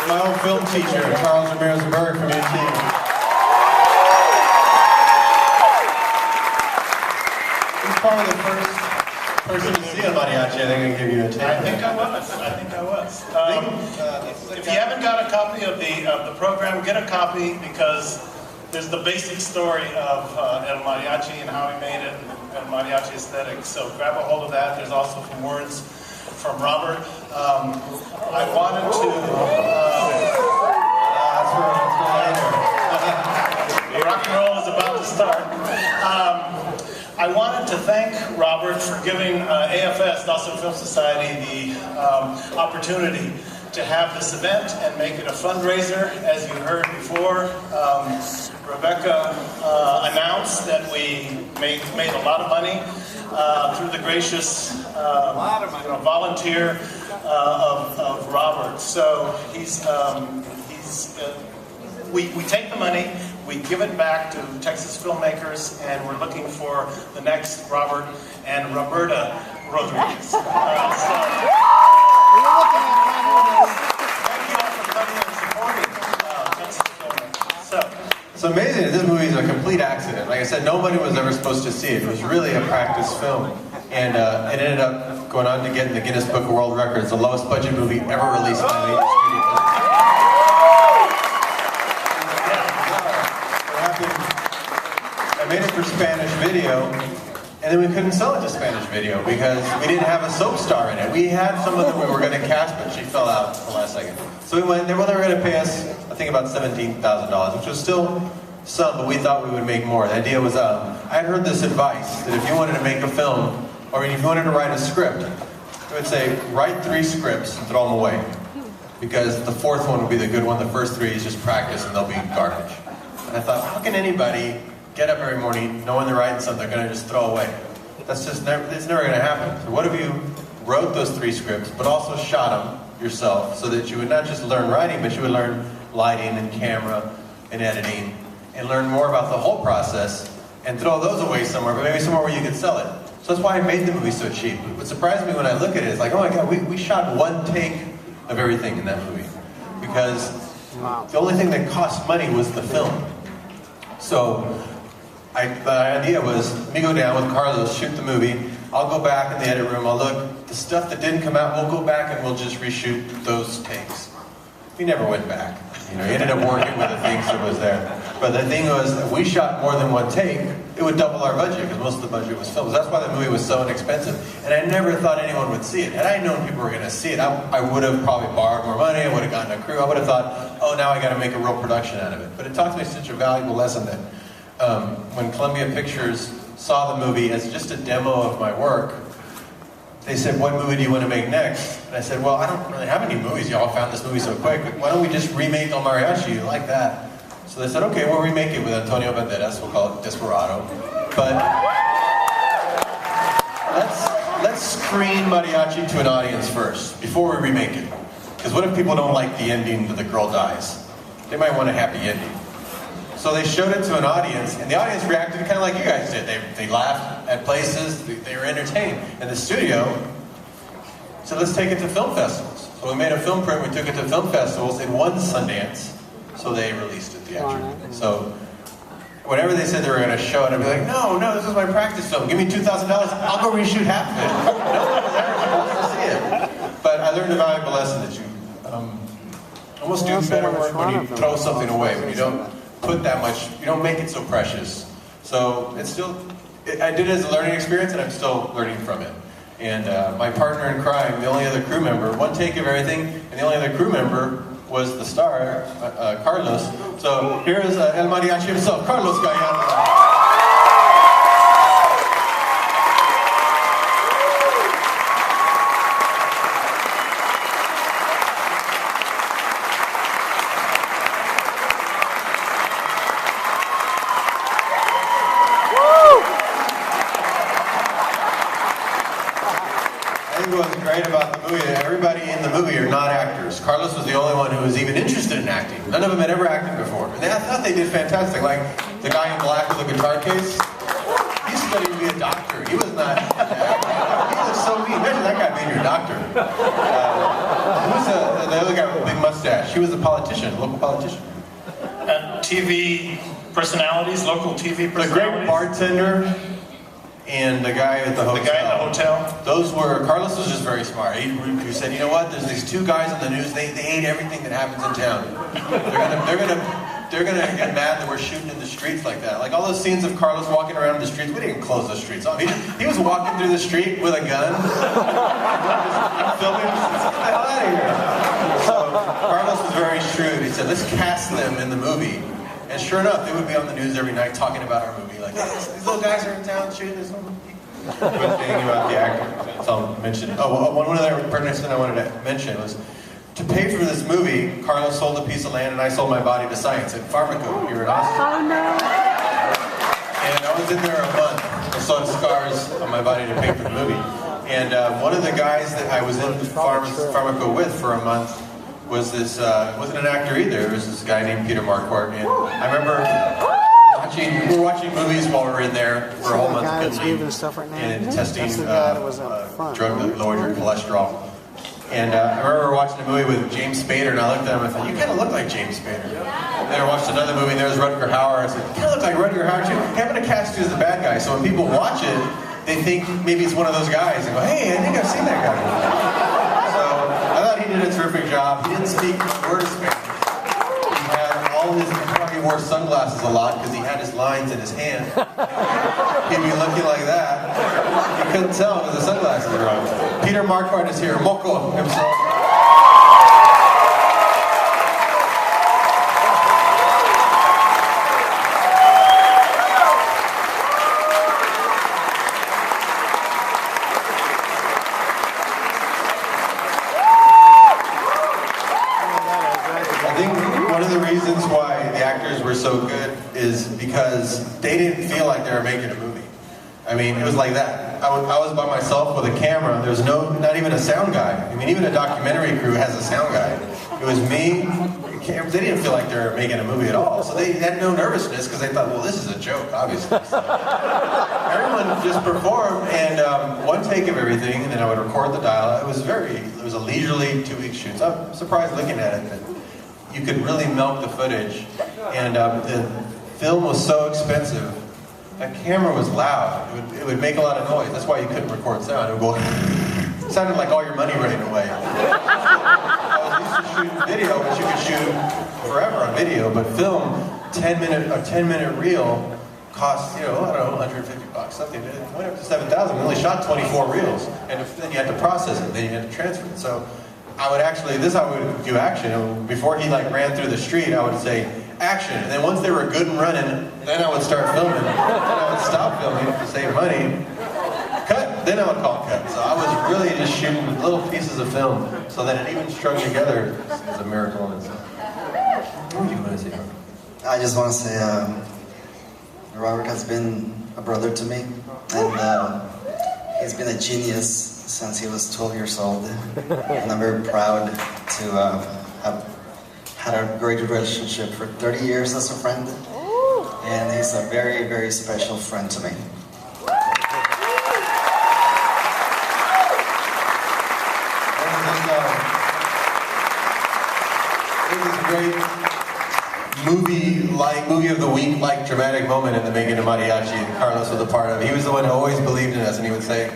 my old film teacher, Charles Ramirez-Berg from UT. He's probably the first person to see a mariachi. I think I give you a tape. I think I was. If you haven't got a copy of the program, get a copy, because there's the basic story of El Mariachi and how he made it, and mariachi aesthetic. So grab a hold of that. There's also some words from Robert. I wanted to. Rock and roll is about to start. I wanted to thank Robert for giving AFS, Dawson Film Society, the opportunity to have this event and make it a fundraiser. As you heard before, Rebecca announced that we made a lot of money through the gracious volunteer of Robert. So we take the money, we give it back to Texas filmmakers, and we're looking for the next Robert and Roberta Rodriguez. Thank you all for coming and supporting Texas filmmakers. So, it's amazing that this movie is a complete accident. Like I said, nobody was ever supposed to see it. It was really a practice film. And it ended up going on to get in the Guinness Book of World Records, the lowest budget movie ever released by a major studio. I made it for Spanish video, and then we couldn't sell it to Spanish video because we didn't have a soap star in it. We had someone that we were going to cast, but she fell out at the last second. So we went, they were going to pay us, I think, about $17,000, which was still some, but we thought we would make more. The idea was, I had heard this advice, that if you wanted to make a film, or if you wanted to write a script, I would say, write 3 scripts and throw them away. Because the 4th one will be the good one, the first 3 is just practice and they'll be garbage. And I thought, how can anybody get up every morning knowing they're writing something they're going to just throw away? That's just never, it's never going to happen. So what if you wrote those 3 scripts, but also shot them yourself, so that you would not just learn writing, but you would learn lighting and camera and editing, and learn more about the whole process, and throw those away somewhere, but maybe somewhere where you could sell it. So that's why I made the movie so cheap. What surprised me when I look at it is like, oh my God, we shot 1 take of everything in that movie. Because the only thing that cost money was the film. So the idea was, let me go down with Carlos, shoot the movie, I'll go back in the edit room, I'll look, the stuff that didn't come out, we'll go back and we'll just reshoot those takes. We never went back. You know, he ended up working with the things that was there. But the thing was, if we shot more than 1 take, it would double our budget, because most of the budget was films. That's why the movie was so inexpensive. And I never thought anyone would see it. Had I known people were going to see it, I would have probably borrowed more money, I would have gotten a crew, I would have thought, oh, now I got to make a real production out of it. But it taught me such a valuable lesson that when Columbia Pictures saw the movie as just a demo of my work, they said, what movie do you want to make next? And I said, well, I don't really have any movies. Y'all found this movie so quick. Why don't we just remake El Mariachi? You like that? So they said, okay, we'll remake it with Antonio Banderas. We'll call it Desperado. But let's screen mariachi to an audience first, before we remake it. Because what if people don't like the ending that the girl dies? They might want a happy ending. So they showed it to an audience, and the audience reacted kind of like you guys did. They laughed at places, they were entertained. And the studio said, let's take it to film festivals. So we made a film print, we took it to film festivals, it won Sundance, so they released it theatrically. So whenever they said they were going to show it, I'd be like, no, this is my practice film, give me $2,000, I'll go reshoot half of it. No one was ever supposed to see it. But I learned a valuable lesson that you almost do better when you throw something away, when you don't put that much, you don't make it so precious. So it's still, I did it as a learning experience, and I'm still learning from it. And my partner in crime, the only other crew member, 1 take of everything, and the only other crew member was the star, Carlos. So here is El Mariachi himself, Carlos Gallardo. What's great about the movie, everybody in the movie are not actors. Carlos was the only one who was even interested in acting. None of them had ever acted before. And I thought they did fantastic. Like the guy in black with the guitar case, he studied to be a doctor. He was not an actor. He was so mean. Imagine that guy being your doctor. Who's the other guy with the big mustache. She was a politician, a local politician. And TV personalities, local TV personalities. The great bartender and the guy at the hotel. The guy in the hotel. Those were, Carlos was just very smart. He said, you know what, there's these two guys on the news, they hate everything that happens in town. They're gonna get mad that we're shooting in the streets like that. Like all those scenes of Carlos walking around in the streets, we didn't close the streets off. He was walking through the street with a gun, just filming, get the hell out of here. So Carlos was very shrewd. He said, let's cast them in the movie. And sure enough, they would be on the news every night talking about our movie. Like, hey, these little guys are in town shooting this movie. Good thing about the actor. That's all I mentioned. Oh, one other pertinent thing I wanted to mention was, to pay for this movie, Carlos sold a piece of land and I sold my body to science at Pharmaco here in Austin. Oh no! And I was in there a month. I saw scars on my body to pay for the movie. And one of the guys that I was in Pharmaco with for a month was this, wasn't an actor either, it was this guy named Peter Marquardt. And I remember we were watching movies while we were in there for a whole month, and testing drug that lowered your cholesterol. And I remember watching a movie with James Spader, and I looked at him and I thought, you kind of look like James Spader. And then I watched another movie, and there was Rutger Hauer. I said, you kind of look like Rutger Hauer too. I'm going to cast you as the bad guy. So when people watch it, they think maybe it's one of those guys. And go, hey, I think I've seen that guy. So I thought he did a terrific job. He didn't speak a word of Spanish. He had all his, he wore sunglasses a lot because he had his lines in his hand. He'd be looking like that. You couldn't tell because the sunglasses were on. Peter Marquardt is here, Moco himself. I think one of the reasons why the actors were so good is because they didn't feel like they were making a movie. I mean, it was like that. I was by myself with a camera. There was not even a sound guy. I mean, even a documentary crew has a sound guy. It was me. They didn't feel like they were making a movie at all. So they had no nervousness because they thought, well, this is a joke, obviously. So everyone just performed, and one take of everything, and then I would record the dialogue. It was a leisurely 2-week shoot. So I'm surprised looking at it that you could really milk the footage. And the film was so expensive. That camera was loud. It would make a lot of noise. That's why you couldn't record sound. It would go, it sounded like all your money running away. I was used to shooting video, but you could shoot forever on video. But film, a 10-minute reel costs, I don't know, $150, something. It went up to $7,000. We only shot 24 reels. And then you had to process it, then you had to transfer it. So I would actually, this I would do action. Before he ran through the street, I would say, action. And then once they were good and running, then I would start filming. Then I would stop filming to save money. Cut. Then I would call cut. So I was really just shooting little pieces of film so that it even strung together is a miracle in itself. What do you want to say? I just want to say Robert has been a brother to me, and he's been a genius since he was 12 years old. And I'm very proud to have had a great relationship for 30 years as a friend, and he's a very, very special friend to me. It was a great movie of the week, dramatic moment in the making of Mariachi, and Carlos was a part of it. He was the one who always believed in us, and he would say,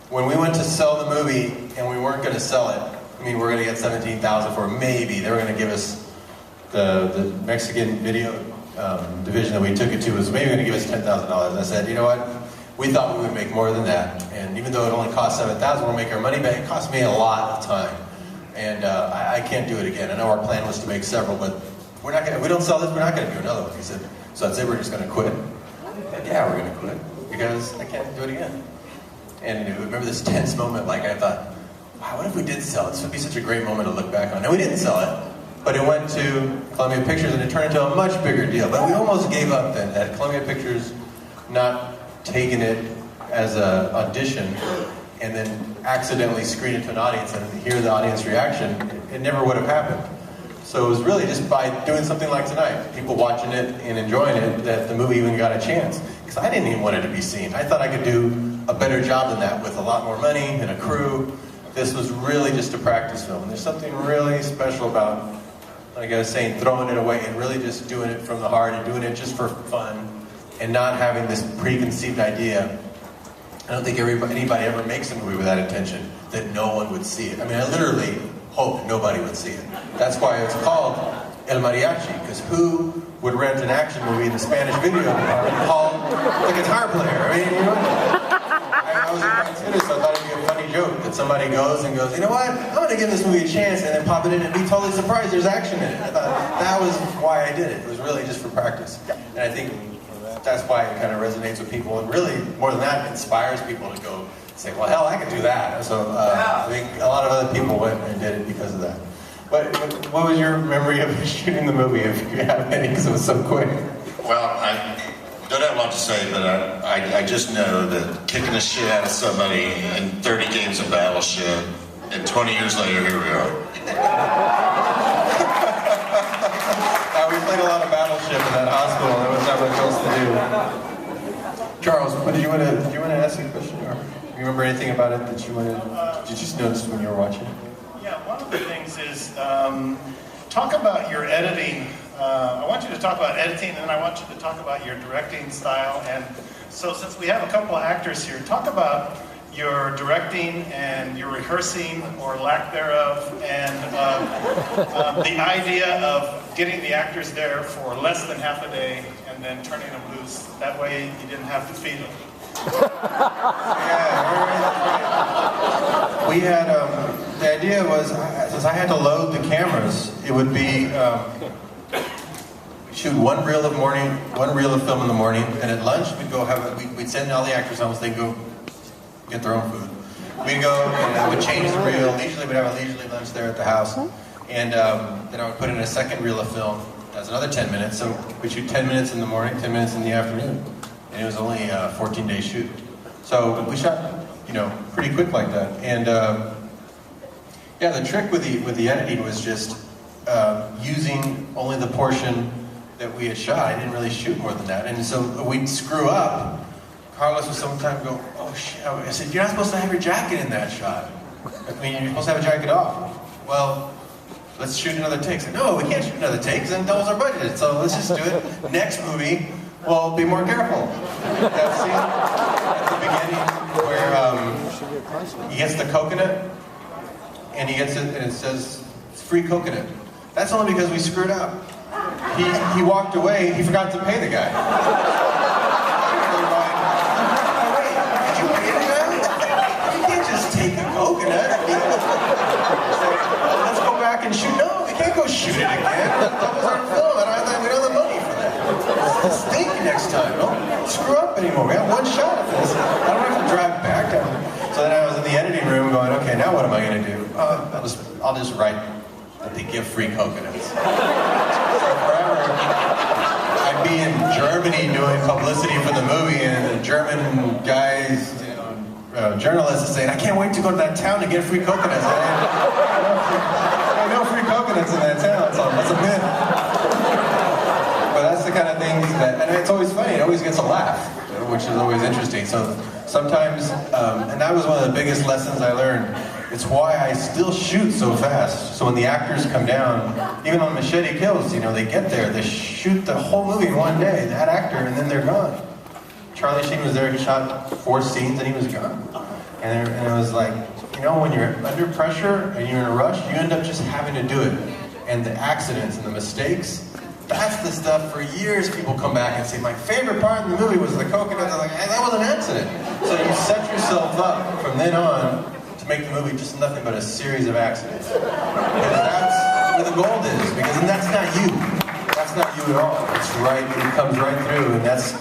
when we went to sell the movie and we weren't going to sell it, we're going to get $17,000 for it, maybe. They were going to give us the Mexican video division that we took it to was maybe going to give us $10,000. I said, you know what? We thought we would make more than that. And even though it only cost $7,000, we'll make our money back. It cost me a lot of time. And I can't do it again. I know our plan was to make several, but we're not going to, if we don't sell this, we're not going to do another one. He said, so I'd say we're just going to quit. And yeah, we're going to quit because I can't do it again. And I remember this tense moment, I thought, wow, what if we did sell it? This would be such a great moment to look back on. And we didn't sell it, but it went to Columbia Pictures and it turned into a much bigger deal. But we almost gave up then. Had Columbia Pictures not taken it as an audition and then accidentally screen it to an audience and hear the audience reaction, it never would have happened. So it was really just by doing something like tonight, people watching it and enjoying it, that the movie even got a chance. Because I didn't even want it to be seen. I thought I could do a better job than that with a lot more money and a crew. this was really just a practice film. There's something really special about, like I was saying, throwing it away and really just doing it from the heart and doing it just for fun and not having this preconceived idea. I don't think anybody ever makes a movie with that intention, that no one would see it. I mean, I literally hoped nobody would see it. That's why it's called El Mariachi, because who would rent an action movie in the Spanish video department called The Guitar Player? I mean, you know, I was in Kansas City, so I thought it'd be a funny joke that somebody goes, you know what, I'm going to give this movie a chance, and then pop it in and be totally surprised there's action in it. I thought that was why I did it. It was really just for practice. And I think that's why it kind of resonates with people, and really, more than that, inspires people to go say, well, hell, I could do that. So I think a lot of other people went and did it because of that. What was your memory of shooting the movie, if you have any, because it was so quick? Well, I don't have a lot to say, but I just know that kicking the shit out of somebody in 30 games of Battleship, and 20 years later, here we are. We played a lot of Battleship in that hospital. There was not much else to do. Charles, did you want to ask a question? Or do you remember anything about it that you wanted? Did you just notice when you were watching it? Yeah, one of the things is talk about your editing. I want you to talk about editing, and then I want you to talk about your directing style. And so, since we have a couple of actors here, talk about your directing and your rehearsing or lack thereof, and the idea of getting the actors there for less than half a day and then turning them loose. That way you didn't have to feed them. Yeah, we had, the idea was, since I had to load the cameras, it would be, shoot one reel of film in the morning, and at lunch we'd send all the actors home so they'd go get their own food. We'd go and I would change the reel. Usually we'd have a leisurely lunch there at the house. And then I would put in a second reel of film. That's another 10 minutes. So we'd shoot 10 minutes in the morning, 10 minutes in the afternoon. And it was only a 14-day shoot. So we shot, pretty quick like that. And yeah, the trick with the editing was just using only the portion that we had shot. I didn't really shoot more than that. And so we'd screw up. Carlos would sometimes go, oh shit. I said, you're not supposed to have your jacket in that shot. I mean, you're supposed to have a jacket off. Well, let's shoot another take. So, no, we can't shoot another take, because then doubles our budget. So let's just do it. Next movie, well, be more careful. That scene at the beginning where he gets the coconut, and he gets it, and it says, free coconut. That's only because we screwed up. He walked away, he forgot to pay the guy. Take a coconut. Let's go back and shoot. No, we can't go shoot it again. That was our film. We don't have the money for that. Let's think next time. Don't screw up anymore. We have one shot at this. I don't have to drive back down. So then I was in the editing room going, okay, now what am I going to do? I'll just write that they give free coconuts. So forever, I'd be in Germany doing publicity for the movie, and the German guys, journalists are saying, I can't wait to go to that town to get free coconuts. I know free coconuts in that town, so that's a myth. But that's the kind of thing and it's always funny, it always gets a laugh, which is always interesting. So sometimes, and that was one of the biggest lessons I learned, it's why I still shoot so fast. So when the actors come down, even on Machete Kills, they get there, they shoot the whole movie in one day, that actor, and then they're gone. Charlie Sheen was there, he shot 4 scenes and he was gone. And it was like, when you're under pressure and you're in a rush, you end up just having to do it. And the accidents and the mistakes, that's the stuff for years people come back and say, my favorite part of the movie was the coconut. They're like, hey, that was an accident. So you set yourself up from then on to make the movie just nothing but a series of accidents. Because that's where the gold is, because that's not you. That's not you at all. It's right, it comes right through, and that's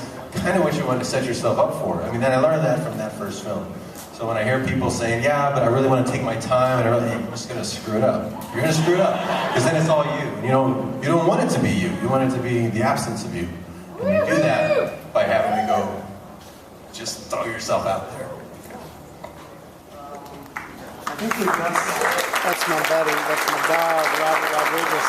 kind of what you want to set yourself up for. I mean, I learned that from that first film. So when I hear people saying, yeah, but I really want to take my time, and I'm just going to screw it up. You're going to screw it up, because then it's all you. And you don't want it to be you. You want it to be the absence of you. And you do that by having to go, just throw yourself out there. I think that's my buddy. That's my dog, Robert Rodriguez.